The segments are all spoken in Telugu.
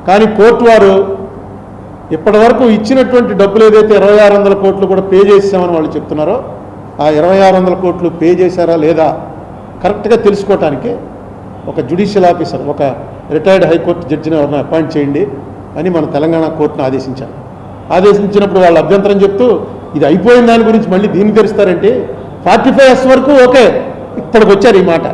కానీ కోర్టు వారు ఇప్పటి వరకు ఇచ్చినటువంటి డబ్బులు ఏదైతే 2600 కోట్లు కూడా పే చేసామని వాళ్ళు చెప్తున్నారో ఆ 2600 కోట్లు పే చేశారా లేదా కరెక్ట్గా తెలుసుకోవటానికి ఒక జ్యుడిషియల్ ఆఫీసర్, ఒక రిటైర్డ్ హైకోర్టు జడ్జిని ఎవరిని అపాయింట్ చేయండి అని మన తెలంగాణ కోర్టును ఆదేశించారు. ఆదేశించినప్పుడు వాళ్ళు అభ్యంతరం చెప్తూ ఇది అయిపోయిన దాని గురించి మళ్ళీ దీన్ని తెరుస్తారంటే 45S వరకు ఓకే, ఇప్పటికి వచ్చారు ఈ మాట.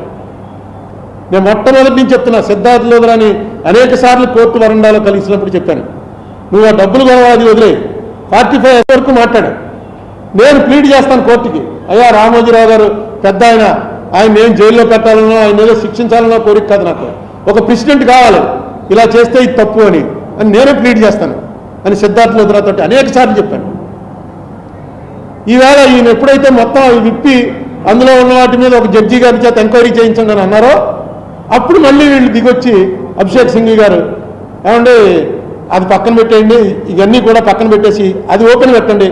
నేను మొట్టమొదటి నుంచి చెప్తున్నా, సిద్ధార్థ లోదరాని అనేక సార్లు కోర్టు వరండాలో కలిసినప్పుడు చెప్పాను, నువ్వు ఆ డబ్బులు గొడవది వదిలే 45S వరకు మాట్లాడు, నేను ప్లీడ్ చేస్తాను కోర్టుకి. అయ్యా రామోజీరావు గారు పెద్ద ఆయన నేను జైల్లో పెట్టాలనో ఆయన ఏదో శిక్షించాలనో కోరిక కాదు, నాకు ఒక ప్రెసిడెంట్ కావాలి, ఇలా చేస్తే ఇది తప్పు అని నేనే ప్లీడ్ చేస్తాను అని సిద్ధార్థ లోదరాతో అనేక సార్లు చెప్పాను. ఈవేళ ఈయన ఎప్పుడైతే మొత్తం విప్పి అందులో ఉన్న వాటి మీద ఒక జడ్జి గారి చేత ఎంక్వైరీ చేయించండి అని అన్నారో అప్పుడు మళ్ళీ వీళ్ళు దిగొచ్చి అభిషేక్ సింఘ్వి గారు ఏమంటే అది పక్కన పెట్టేయండి, ఇవన్నీ కూడా పక్కన పెట్టేసి అది ఓపెన్ పెట్టండి,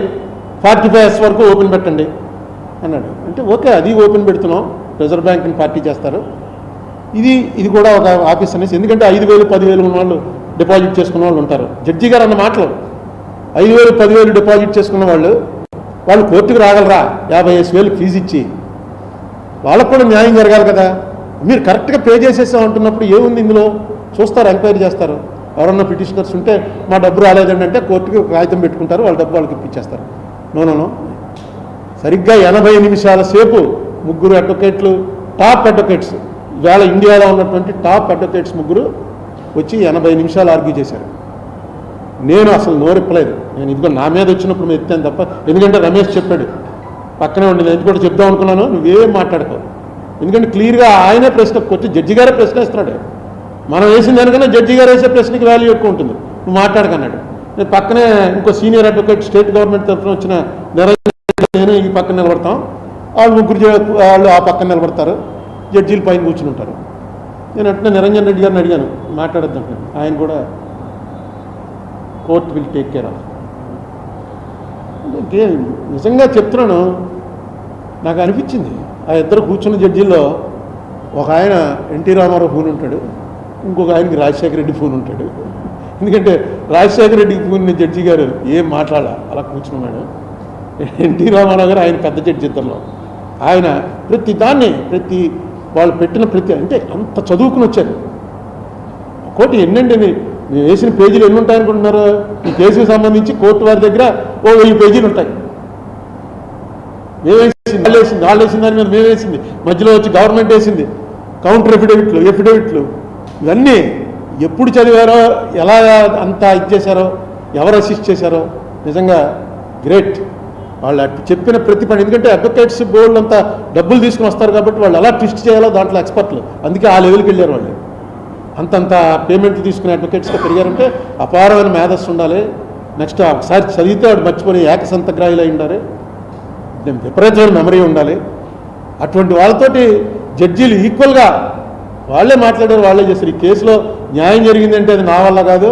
45S వరకు ఓపెన్ పెట్టండి అన్నాడు. అంటే ఓకే, అది ఓపెన్ పెడుతున్నాం, రిజర్వ్ బ్యాంక్ని పార్టీ చేస్తారు, ఇది కూడా ఒక ఆఫీస్ అనేసి. ఎందుకంటే 5000 10,000 ఉన్న వాళ్ళు డిపాజిట్ చేసుకున్న వాళ్ళు ఉంటారు. జడ్జి గారు అన్న మాటలు 5000 10,000 డిపాజిట్ చేసుకున్న వాళ్ళు కోర్టుకు రాగలరా? 50,000 ఫీజు ఇచ్చి వాళ్ళకు కూడా న్యాయం జరగాలి కదా. మీరు కరెక్ట్గా పే చేసేసాం అంటున్నప్పుడు ఏముంది ఇందులో? చూస్తారు, ఎంక్వైరీ చేస్తారు. ఎవరన్నా పిటిషనర్స్ ఉంటే మా డబ్బు రాలేదండి అంటే కోర్టుకి ఒక కాగితం పెట్టుకుంటారు, వాళ్ళ డబ్బు వాళ్ళకి ఇప్పించేస్తారు. నో సరిగ్గా 80 నిమిషాల సేపు ముగ్గురు అడ్వకేట్లు, టాప్ అడ్వకేట్స్, ఇవాళ ఇండియాలో ఉన్నటువంటి టాప్ అడ్వకేట్స్ ముగ్గురు వచ్చి 80 నిమిషాలు ఆర్గ్యూ చేశారు. నేను అసలు నోరెప్పలేదు. నేను ఇదిగో నా మీద వచ్చినప్పుడు మేము ఎత్తాను తప్ప, ఎందుకంటే రమేష్ చెప్పాడు పక్కనే ఉండి, నేను కూడా చెప్దాం అనుకున్నాను, నువ్వేం మాట్లాడుకో, ఎందుకంటే క్లియర్గా ఆయనే ప్రశ్న వచ్చి జడ్జి గారే ప్రశ్న ఇస్తున్నాడు. మనం వేసిన దానికన్నా జడ్జి గారు వేసే ప్రశ్నకి వాల్యూ ఎక్కువ ఉంటుంది, నువ్వు మాట్లాడకన్నాడు. నేను పక్కనే ఇంకో సీనియర్ అడ్వకేట్ స్టేట్ గవర్నమెంట్ తరఫున వచ్చిన నేను ఈ పక్కన నిలబడతాం, వాళ్ళు ముగ్గురు వాళ్ళు ఆ పక్కన నిలబడతారు, జడ్జీలు పైన కూర్చుని ఉంటారు. నేను అంటే నిరంజన్ రెడ్డి గారిని అడిగాను మాట్లాడొద్దంటే, ఆయన కూడా court will take care of. అంటే నిజంగా చెప్తున్నాను, నాకు అనిపించింది ఆ ఇద్దరు కూర్చున్న జడ్జీల్లో ఒక ఆయన ఎన్టీ రామారావు ఫోన్ ఉంటాడు, ఇంకొక ఆయనకి రాజశేఖర రెడ్డి ఫోన్ ఉంటాడు. ఎందుకంటే రాజశేఖర రెడ్డికి ఫోన్ జడ్జి గారు ఏం మాట్లాడాల అలా కూర్చున్నాడు. ఎన్టీ రామారావు గారు ఆయన పెద్ద జడ్జి ఇద్దరులో, ఆయన ప్రతి దాన్ని వాళ్ళు పెట్టిన అంటే అంత చదువుకుని వచ్చారు. కోర్టు ఎన్నండి మేము వేసిన పేజీలు ఎన్ని ఉంటాయనుకుంటున్నారు? ఈ కేసుకు సంబంధించి కోర్టు వారి దగ్గర 1000 పేజీలు ఉంటాయి. మేమేసింది, వాళ్ళు వేసిన దాని మీద మేము వేసింది, మధ్యలో వచ్చి గవర్నమెంట్ వేసింది, కౌంటర్ ఎఫిడవిట్లు ఇవన్నీ ఎప్పుడు చదివారో, ఎలా అంతా ఇచ్చేశారో, ఎవరు అసిస్ట్ చేశారో, నిజంగా గ్రేట్. వాళ్ళు చెప్పిన ప్రతి పని, ఎందుకంటే అడ్వకేట్స్ బోర్డు అంతా డబ్బులు తీసుకుని వస్తారు కాబట్టి వాళ్ళు ఎలా ట్విస్ట్ చేయాలో దాంట్లో ఎక్స్పర్ట్లు, అందుకే ఆ లెవెల్కి వెళ్ళారు వాళ్ళు. అంతంత పేమెంట్లు తీసుకునే అడ్వకేట్స్గా పెరిగారంటే అపారమైన మేధస్సు ఉండాలి. నెక్స్ట్ ఒకసారి చదివితే వాడు మర్చిపోయి ఏకసంతగ్రాహిలు అయి ఉండాలి, విపరీతమైన మెమరీ ఉండాలి. అటువంటి వాళ్ళతోటి జడ్జీలు ఈక్వల్గా వాళ్ళే మాట్లాడారు, వాళ్ళే చేశారు. ఈ కేసులో న్యాయం జరిగిందంటే అది నా వల్ల కాదు,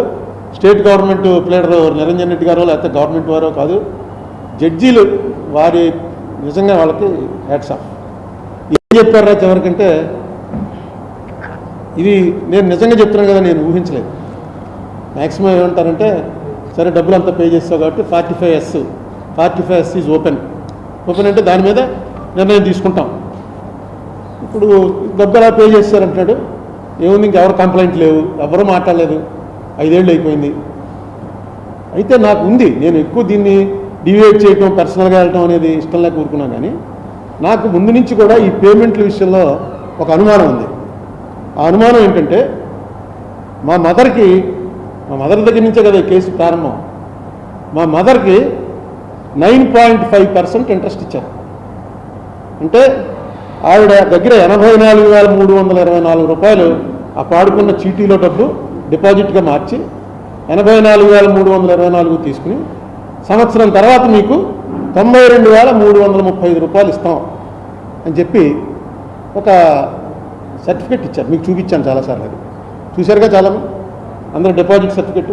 state government pleader Niranjan Reddy గారో లేకపోతే గవర్నమెంట్ వారో కాదు, జడ్జీలు వారి నిజంగా వాళ్ళకి హ్యాట్స్ ఆఫ్. ఏం చెప్పారా చివరికంటే, ఇది నేను నిజంగా చెప్తున్నాను కదా, నేను ఊహించలేదు. మ్యాక్సిమం ఏమంటారంటే, సరే డబ్బులు అంతా పే చేస్తావు కాబట్టి 45S ఈజ్ ఓపెన్ అంటే దాని మీద నిర్ణయం తీసుకుంటాం. ఇప్పుడు డబ్బు ఎలా పే చేస్తారంటున్నాడు, ఏముంది, ఇంకెవరు కంప్లైంట్ లేవు, ఎవరు మాట్లాడలేదు, 5 ఏళ్ళు అయిపోయింది. అయితే నాకు ఉంది, నేను ఎక్కువ దీన్ని డివేట్ చేయటం, పర్సనల్గా వెళ్ళటం అనేది ఇష్టం లేక కూరుకున్నాను. కానీ నాకు ముందు నుంచి కూడా ఈ పేమెంట్ల విషయంలో ఒక అనుమానం ఉంది. ఆ అనుమానం ఏంటంటే, మా మదర్ దగ్గర నుంచే కదా ఈ కేసు ప్రారంభం. మా మదర్కి 9.5% ఇంట్రెస్ట్ ఇచ్చారు. అంటే ఆవిడ దగ్గర 84,324 రూపాయలు ఆ పాడుకున్న చీటీలో డబ్బు డిపాజిట్గా మార్చి 84,324 తీసుకుని సంవత్సరం తర్వాత మీకు 92,335 రూపాయలు ఇస్తాం అని చెప్పి ఒక సర్టిఫికెట్ ఇచ్చారు. మీకు చూపించాను చాలాసార్లు, అది చూశారుగా చాలా అందరూ డిపాజిట్ సర్టిఫికెట్.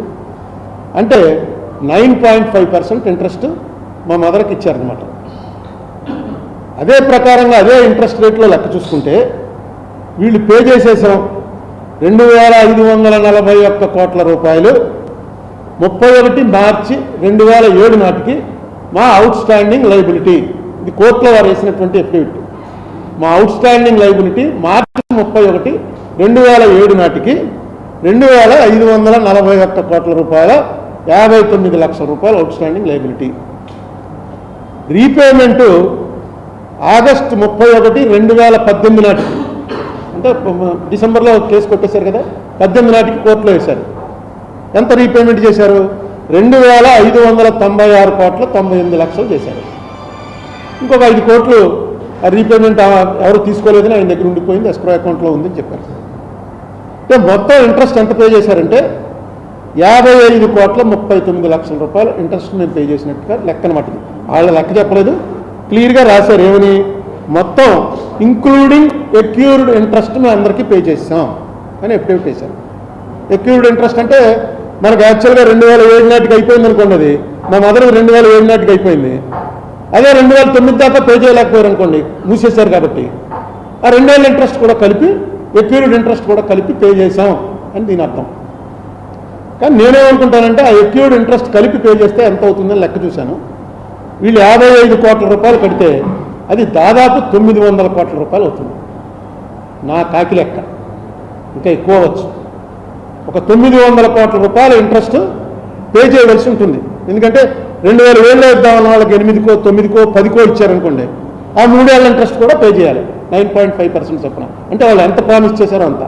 అంటే 9.5% ఇంట్రెస్ట్ మా మదర్కి ఇచ్చారనమాట. అదే ప్రకారంగా అదే ఇంట్రెస్ట్ రేట్లో లెక్క చూసుకుంటే వీళ్ళు పే చేసేసాం, 2,541 కోట్ల రూపాయలు 31 మార్చి 2007 నాటికి మా అవుట్ స్టాండింగ్ లైబిలిటీ. ఇది కోర్టులో వారు వేసినటువంటి ఎఫిడవిట్. మా అవుట్ స్టాండింగ్ లైబిలిటీ మార్చి 31, 2007 నాటికి 2,541 కోట్ల రూపాయల 59 లక్షల రూపాయలు out standing liability. Repayment August 31, 2018 నాటికి, అంటే డిసెంబర్లో కేసు కొట్టేశారు కదా, 18 నాటికి కోర్టులో వేశారు. ఎంత రీపేమెంట్ చేశారు? 2,596 కోట్ల 98 లక్షలు చేశారు. ఇంకొక 5 కోట్లు ఆ రీపేమెంట్ ఎవరు తీసుకోలేదని ఆయన దగ్గర ఉండిపోయింది, ఎస్క్రో అకౌంట్లో ఉందని చెప్పారు. అంటే మొత్తం ఇంట్రెస్ట్ ఎంత పే చేశారంటే 55 కోట్ల 39 లక్షల రూపాయలు ఇంట్రెస్ట్ నేను పే చేసినట్టుగా లెక్కన మట్టుకు. వాళ్ళ లెక్క చెప్పలేదు, క్లియర్గా రాశారు. ఏమని? మొత్తం ఇంక్లూడింగ్ ఎక్యూర్డ్ ఇంట్రెస్ట్ మేము అందరికీ పే చేసాం అని ఎఫిడవిట్ వేశారు. ఎక్యూర్డ్ ఇంట్రెస్ట్ అంటే మనకు యాక్చువల్గా 2007 నాటికి అయిపోయింది అనుకోండి. అది మా మదర్ 2007 నాటికి అయిపోయింది. అదే 2009 దాకా పే చేయలేకపోయారు అనుకోండి, మూసేశారు కాబట్టి. ఆ 2000 ఇంట్రెస్ట్ కూడా కలిపి, ఎక్యూర్డ్ ఇంట్రెస్ట్ కూడా కలిపి పే చేసాం అని దీని అర్థం. కానీ నేనేమనుకుంటానంటే ఆ ఎక్యూర్డ్ ఇంట్రెస్ట్ కలిపి పే చేస్తే ఎంత అవుతుందని లెక్క చూశాను. వీళ్ళు 55 కోట్ల రూపాయలు కడితే అది దాదాపు 900 కోట్ల రూపాయలు అవుతుంది నా కాకి లెక్క. ఇంకా ఎక్కువ అవ్వచ్చు. ఒక 900 కోట్ల రూపాయల ఇంట్రెస్ట్ పే చేయవలసి ఉంటుంది. ఎందుకంటే 2007లో ఇద్దామన్న వాళ్ళకి 8కో 9కో 10కో ఇచ్చారనుకోండి, ఆ 3 ఏళ్ళ ఇంట్రెస్ట్ కూడా పే చేయాలి 9.5% చొప్పున. అంటే వాళ్ళు ఎంత ప్రామిస్ చేశారో అంత.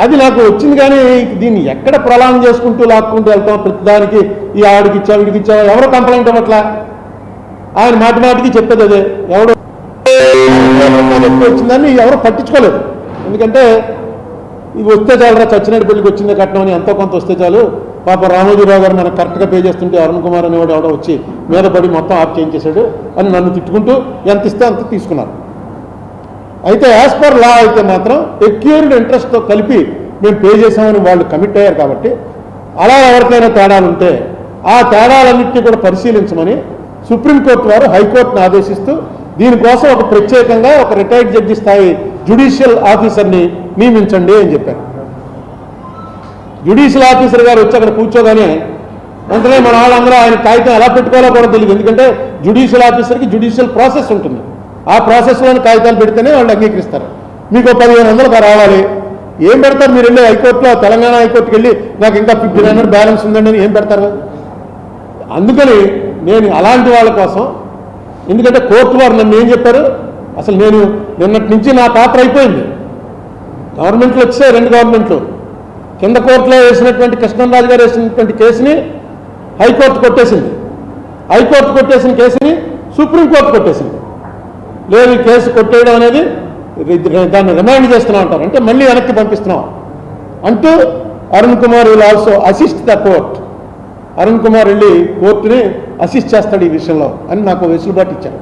అది నాకు వచ్చింది. కానీ దీన్ని ఎక్కడ ప్రలానం చేసుకుంటూ లాక్కుంటూ వెళ్తాం ప్రతిదానికి. ఈ ఆడికి ఇచ్చా, వీడికి ఇచ్చా, ఎవరో కంప్లైంట్ అవ్వట్లా. ఆయన మాటి మాటికి చెప్పేది అదే. ఎవడో వచ్చిందని ఎవరో పట్టించుకోలేదు. ఎందుకంటే ఇవి వస్తే చాలరా, చచ్చినట్టు పెళ్ళికి వచ్చిందే కట్నం అని ఎంతో కొంత వస్తే చాలు. పాప రామోజీరావు గారు మనకు కరెక్ట్గా పే చేస్తుంటే అరుణ్ కుమార్ అనేవాడు ఎవడో వచ్చి మీద పడి మొత్తం ఆఫ్ చేయించేశాడు అని నన్ను తిట్టుకుంటూ ఎంత ఇస్తే అంత తీసుకున్నారు. అయితే యాజ్ పర్ లా అయితే మాత్రం ఎక్యూర్డ్ ఇంట్రెస్ట్తో కలిపి మేము పే చేసామని వాళ్ళు కమిట్ అయ్యారు. కాబట్టి అలా ఎవరికైనా తేడాలు ఉంటే ఆ తేడాలన్నింటినీ కూడా పరిశీలించమని సుప్రీంకోర్టు వారు హైకోర్టును ఆదేశిస్తూ దీనికోసం ఒక ప్రత్యేకంగా ఒక రిటైర్డ్ జడ్జి స్థాయి జ్యుడిషియల్ ఆఫీసర్ని నియమించండి అని చెప్పారు. జ్యుడిషియల్ ఆఫీసర్ గారు వచ్చి అక్కడ కూర్చోగానే వెంటనే మన వాళ్ళందరూ ఆయన కాగితం ఎలా పెట్టుకోవాలో కూడా తెలియదు. ఎందుకంటే జ్యుడిషియల్ ఆఫీసర్కి జ్యుడిషియల్ ప్రాసెస్ ఉంటుంది. ఆ ప్రాసెస్లోని కాగితాలు పెడితేనే వాళ్ళు అంగీకరిస్తారు. మీకు 1500 రావాలి. ఏం పెడతారు? మీరు వెళ్ళి హైకోర్టులో, తెలంగాణ హైకోర్టుకి వెళ్ళి నాకు ఇంకా 1500 బ్యాలెన్స్ ఉందండి అని ఏం పెడతారు? అందుకని నేను అలాంటి వాళ్ళ కోసం, ఎందుకంటే కోర్టు వారు నన్ను ఏం చెప్పారు, అసలు నేను నిన్నటి నుంచి నా పాత్ర అయిపోయింది. గవర్నమెంట్లు వచ్చాయి, 2 గవర్నమెంట్లు. కింద కోర్టులో వేసినటువంటి కృష్ణరాజు గారు వేసినటువంటి కేసుని హైకోర్టు కొట్టేసింది. హైకోర్టు కొట్టేసిన కేసుని సుప్రీంకోర్టు కొట్టేసింది. లేదు, ఈ కేసు కొట్టేయడం అనేది దాన్ని రిమైండ్ చేస్తున్నాం అంటారు. అంటే మళ్ళీ వెనక్కి పంపిస్తున్నాం అంటూ Arun Kumar will also assist the court. Arun Kumar వెళ్ళి కోర్టుని అసిస్ట్ చేస్తాడు ఈ విషయంలో అని నాకు వెసులుబాటు ఇచ్చారు.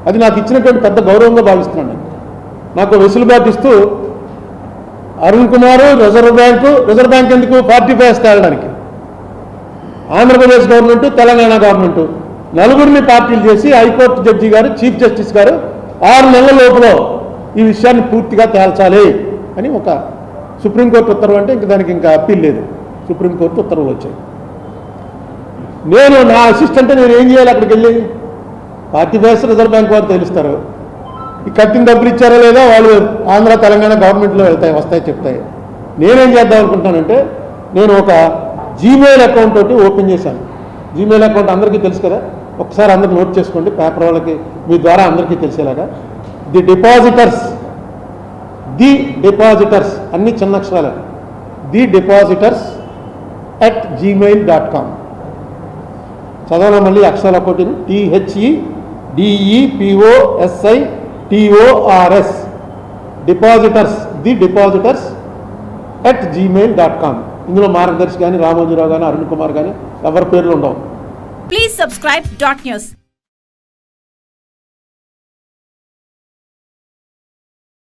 అది నాకు ఇచ్చినటువంటి పెద్ద గౌరవంగా భావిస్తున్నాను. నాకు వెసులుబాటు ఇస్తూ అరుణ్ కుమార్ రిజర్వ్ బ్యాంక్ ఎందుకు 45 తేలడానికి, ఆంధ్రప్రదేశ్ గవర్నమెంట్, తెలంగాణ గవర్నమెంట్ నలుగురిని పార్టీలు చేసి హైకోర్టు జడ్జి గారు, చీఫ్ జస్టిస్ గారు 6 నెలల లోపల ఈ విషయాన్ని పూర్తిగా తేల్చాలి అని ఒక సుప్రీంకోర్టు ఉత్తర్వు. అంటే ఇంక దానికి ఇంకా అప్పీల్ లేదు, సుప్రీంకోర్టు ఉత్తర్వులు వచ్చాయి. నేను నా అసిస్టెంట్ నేను ఏం చేయాలి? అక్కడికి వెళ్ళి 45 రిజర్వ్ బ్యాంక్ వారు తెలుస్తారు. ఈ కట్టిన డబ్బులు ఇచ్చారో లేదా వాళ్ళు ఆంధ్ర తెలంగాణ గవర్నమెంట్లో వస్తాయి చెప్తాయి. నేనేం చేద్దాం అనుకుంటానంటే, నేను ఒక జీమెయిల్ అకౌంట్ ఒకటి ఓపెన్ చేశాను. జీమెయిల్ అకౌంట్ అందరికీ తెలుసు కదా, ఒకసారి అందరూ నోట్ చేసుకోండి, పేపర్ వాళ్ళకి మీ ద్వారా అందరికీ తెలిసేలాగా. ది డిపాజిటర్స్ అన్ని చిన్న అక్షరాలు, ది డిపాజిటర్స్ @gmail.com. చదవడం మళ్ళీ అక్షరాల ఒకటి, THEDEPOSITORS, depositors, the depositors @gmail.com. ఇందులో మార్గదర్శి కానీ, రామోజీరావు కానీ, అరుణ్ కుమార్ కానీ ఎవరి పేర్లు ఉండవు. Please subscribe .news.